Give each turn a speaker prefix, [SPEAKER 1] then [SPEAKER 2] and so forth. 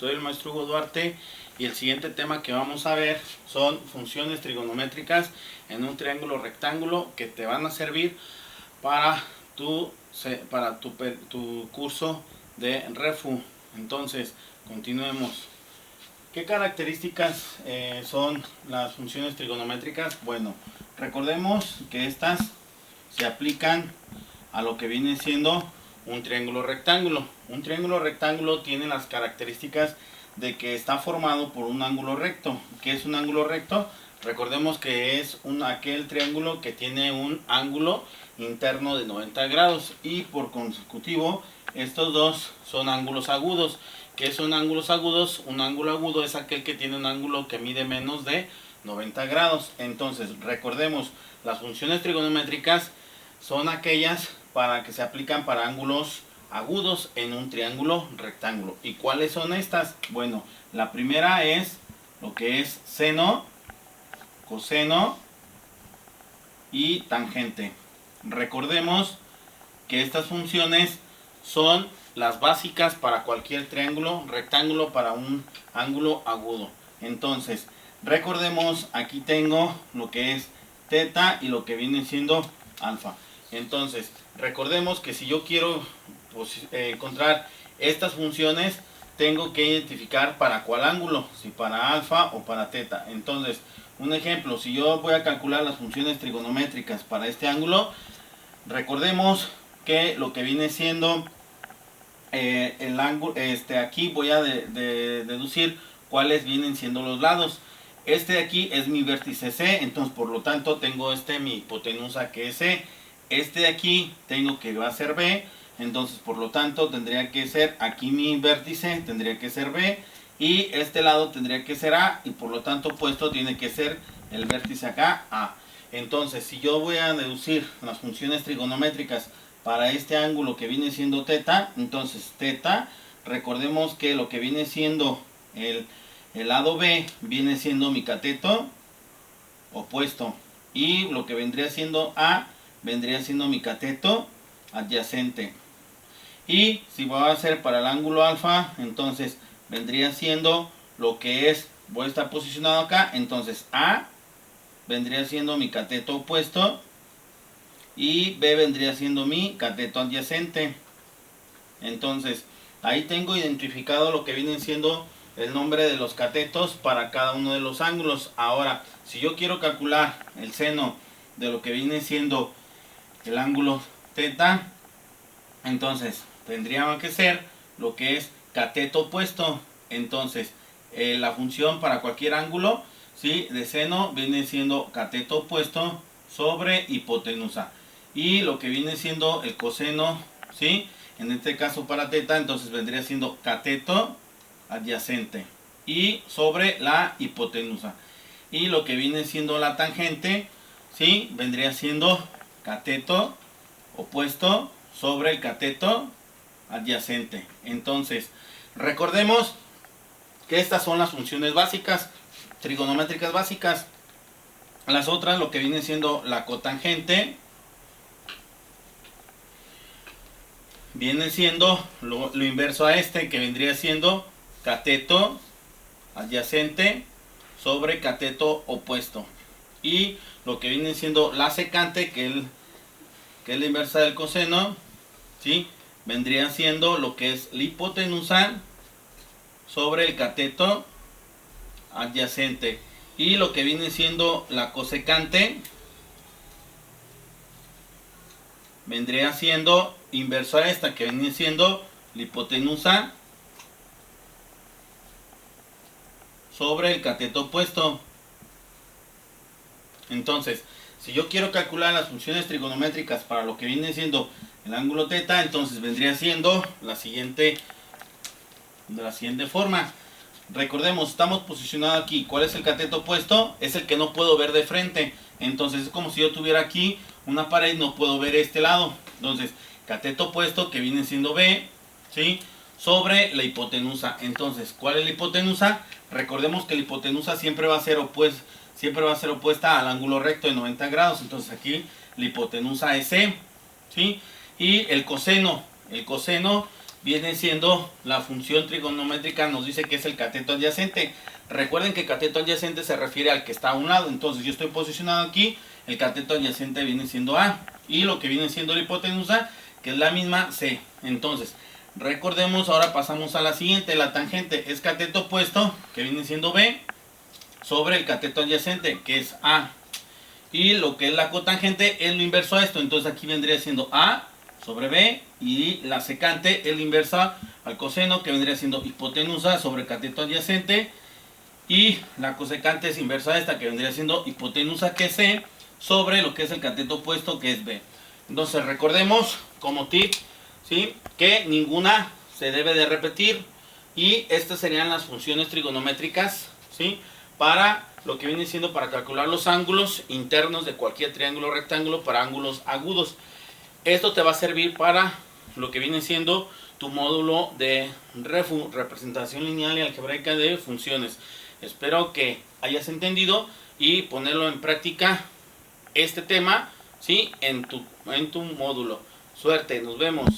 [SPEAKER 1] Soy el maestro Hugo Duarte y el siguiente tema que vamos a ver son funciones trigonométricas en un triángulo rectángulo que te van a servir para tu curso de REFU. Entonces, continuemos. ¿Qué características son las funciones trigonométricas? Bueno, recordemos que estas se aplican a lo que viene siendo un triángulo rectángulo. Un triángulo rectángulo tiene las características de que está formado por un ángulo recto. ¿Qué es un ángulo recto? Recordemos que es aquel triángulo que tiene un ángulo interno de 90 grados y por consecutivo estos dos son ángulos agudos. ¿Qué son ángulos agudos? Un ángulo agudo es aquel que tiene un ángulo que mide menos de 90 grados. Entonces, recordemos, las funciones trigonométricas son aquellas que se aplican para ángulos agudos en un triángulo rectángulo. ¿Y cuáles son estas? Bueno, la primera es lo que es seno, coseno y tangente. Recordemos que estas funciones son las básicas para cualquier triángulo rectángulo para un ángulo agudo. Entonces, recordemos, aquí tengo lo que es teta y lo que viene siendo alfa. Entonces, recordemos que si yo quiero encontrar estas funciones, tengo que identificar para cuál ángulo, si para alfa o para teta. Entonces, un ejemplo, si yo voy a calcular las funciones trigonométricas para este ángulo, recordemos que lo que viene siendo el ángulo, aquí voy a deducir cuáles vienen siendo los lados. Este de aquí es mi vértice C, entonces por lo tanto tengo mi hipotenusa que es C. Este de aquí tengo que va a ser B, entonces por lo tanto tendría que ser aquí mi vértice, tendría que ser B, y este lado tendría que ser A, y por lo tanto opuesto tiene que ser el vértice acá, A. Entonces, si yo voy a deducir las funciones trigonométricas para este ángulo que viene siendo teta, entonces teta, recordemos que lo que viene siendo el lado B viene siendo mi cateto opuesto, y lo que vendría siendo A vendría siendo mi cateto adyacente. Y si voy a hacer para el ángulo alfa, entonces vendría siendo lo que es, voy a estar posicionado acá, entonces A vendría siendo mi cateto opuesto y B vendría siendo mi cateto adyacente. Entonces, ahí tengo identificado lo que viene siendo el nombre de los catetos para cada uno de los ángulos. Ahora, si yo quiero calcular el seno de lo que viene siendo el ángulo teta, entonces tendría que ser lo que es cateto opuesto. Entonces, la función para cualquier ángulo, ¿sí?, de seno viene siendo cateto opuesto sobre hipotenusa. Y lo que viene siendo el coseno, ¿sí?, en este caso para teta, entonces vendría siendo cateto adyacente y sobre la hipotenusa. Y lo que viene siendo la tangente, ¿sí?, vendría siendo cateto opuesto sobre el cateto adyacente. Entonces, recordemos que estas son las funciones básicas, trigonométricas básicas. Las otras, lo que viene siendo la cotangente, viene siendo lo inverso a que vendría siendo cateto adyacente sobre cateto opuesto. Y lo que viene siendo la secante, que es la inversa del coseno, ¿sí?, vendría siendo lo que es la hipotenusa sobre el cateto adyacente. Y lo que viene siendo la cosecante vendría siendo inverso a esta, que viene siendo la hipotenusa sobre el cateto opuesto. Entonces, si yo quiero calcular las funciones trigonométricas para lo que viene siendo el ángulo teta, entonces vendría siendo de la siguiente forma. Recordemos, estamos posicionados aquí. ¿Cuál es el cateto opuesto? Es el que no puedo ver de frente. Entonces es como si yo tuviera aquí una pared, no puedo ver este lado. Entonces, cateto opuesto, que viene siendo B, ¿sí?, sobre la hipotenusa. Entonces, ¿cuál es la hipotenusa? Recordemos que la hipotenusa siempre va a ser opuesta al ángulo recto de 90 grados. Entonces aquí la hipotenusa es C, ¿sí? Y el coseno viene siendo la función trigonométrica, nos dice que es el cateto adyacente. Recuerden que cateto adyacente se refiere al que está a un lado, entonces yo estoy posicionado aquí, el cateto adyacente viene siendo A, y lo que viene siendo la hipotenusa, que es la misma, C. Entonces, recordemos, ahora pasamos a la siguiente, la tangente es cateto opuesto, que viene siendo B, sobre el cateto adyacente, que es A. Y lo que es la cotangente es lo inverso a esto, entonces aquí vendría siendo A sobre B, y la secante es la inversa al coseno, que vendría siendo hipotenusa sobre cateto adyacente, y la cosecante es inversa a esta, que vendría siendo hipotenusa, que es C, sobre lo que es el cateto opuesto, que es B. Entonces recordemos como tip, ¿sí?, que ninguna se debe de repetir, y estas serían las funciones trigonométricas, ¿sí?, para lo que viene siendo para calcular los ángulos internos de cualquier triángulo o rectángulo para ángulos agudos. Esto te va a servir para lo que viene siendo tu módulo de REFU, representación lineal y algebraica de funciones. Espero que hayas entendido y ponerlo en práctica este tema, ¿sí?, en tu módulo. Suerte, nos vemos.